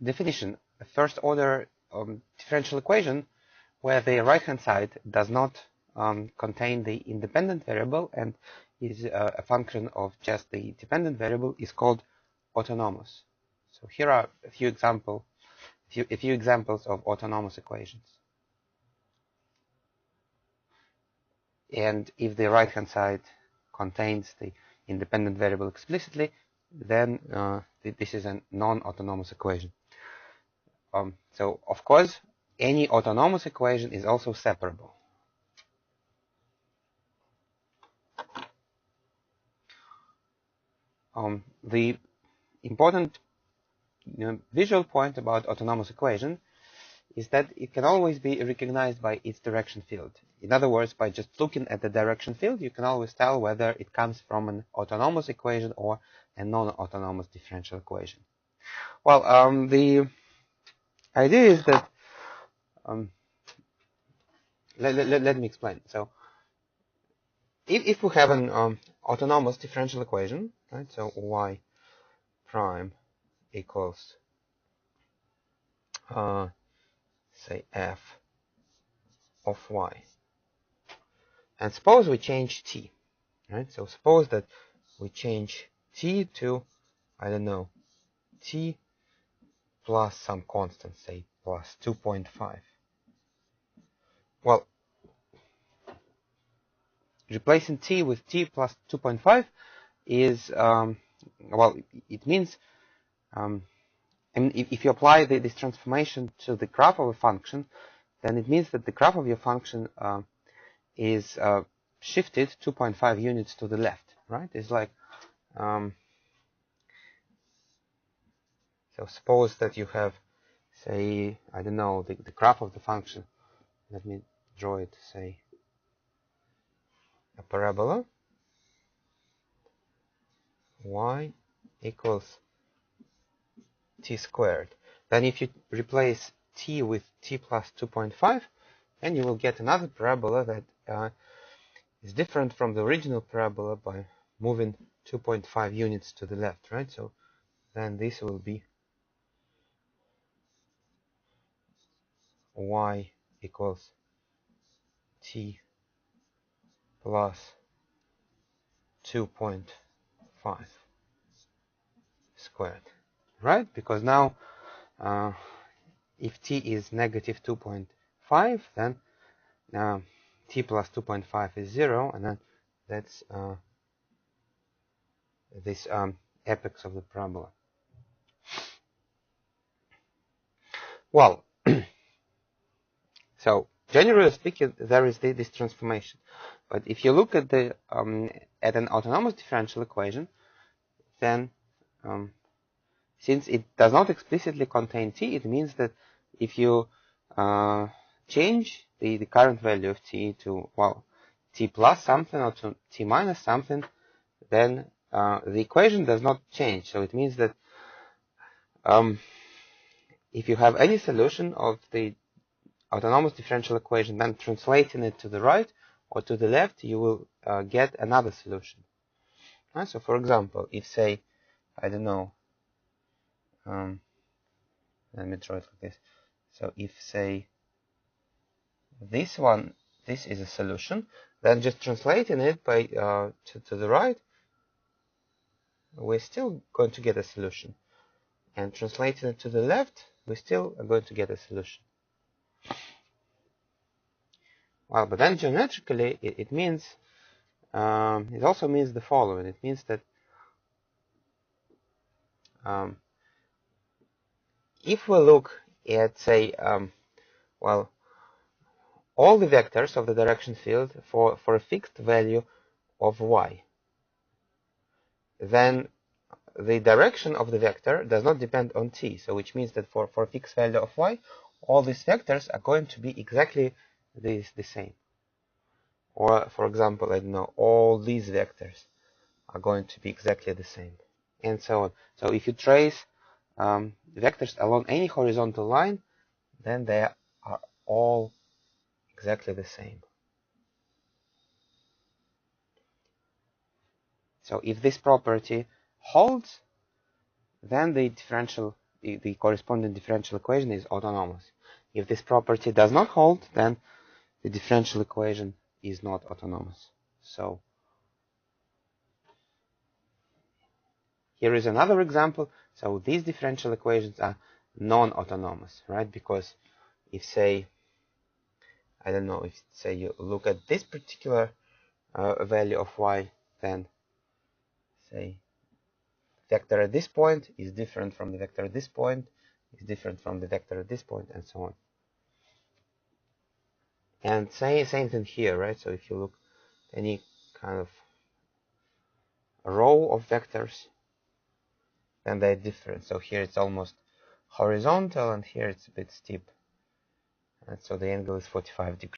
definition, a first order differential equation where the right hand side does not contain the independent variable and is a function of just the dependent variable is called autonomous. So here are a few examples of autonomous equations. And if the right hand side contains the independent variable explicitly, then this is a non-autonomous equation. So of course, any autonomous equation is also separable. The important visual point about autonomous equation is that it can always be recognized by its direction field. In other words, by just looking at the direction field, you can always tell whether it comes from an autonomous equation or a non-autonomous differential equation. Well, the idea is that let me explain. So, if we have an autonomous differential equation, right? So y prime equals say f of y, and suppose we change t, right? So suppose that we change t to, I don't know, t plus some constant, say plus 2.5. Well, replacing t with t plus 2.5 is, well, it means, and if you apply this transformation to the graph of a function, then it means that the graph of your function is shifted 2.5 units to the left, right? It's like, so suppose that you have, say, I don't know, the graph of the function. Let me draw it, say, a parabola. Y equals t squared. Then if you replace t with t plus 2.5, then you will get another parabola that is different from the original parabola by moving 2.5 units to the left, right? So then this will be y equals t plus 2.5 squared, right? Because now if t is negative 2.5, then t plus 2.5 is 0, and then that's this apex of the parabola. Well, so generally speaking, there is this transformation. But if you look at the at an autonomous differential equation, then since it does not explicitly contain t, it means that if you change the current value of t to, well, t plus something or to t minus something, then the equation does not change. So it means that if you have any solution of the autonomous differential equation, then translating it to the right or to the left, you will get another solution. Right? So for example, if, say, I don't know, let me draw it like this. So if, say, this is a solution, then just translating it by to the right, we're still going to get a solution. And translating it to the left, we still are going to get a solution. Well, but then geometrically, it means, it also means the following. It means that if we look at, say, well, all the vectors of the direction field for a fixed value of y, then the direction of the vector does not depend on t. So which means that for a fixed value of y, all these vectors are going to be exactly the same. Or, for example, I don't know, all these vectors are going to be exactly the same, and so on. So if you trace vectors along any horizontal line, then they are all exactly the same. So if this property holds, then the differential the corresponding differential equation is autonomous. If this property does not hold, then the differential equation is not autonomous. So here is another example. So these differential equations are non-autonomous, right? Because if, say, I don't know, if, say, you look at this particular value of y, then, say, vector at this point is different from the vector at this point, is different from the vector at this point, and so on. And same thing here, right? So if you look at any kind of row of vectors, then they're different. So here it's almost horizontal, and here it's a bit steep. And so the angle is 45 degrees.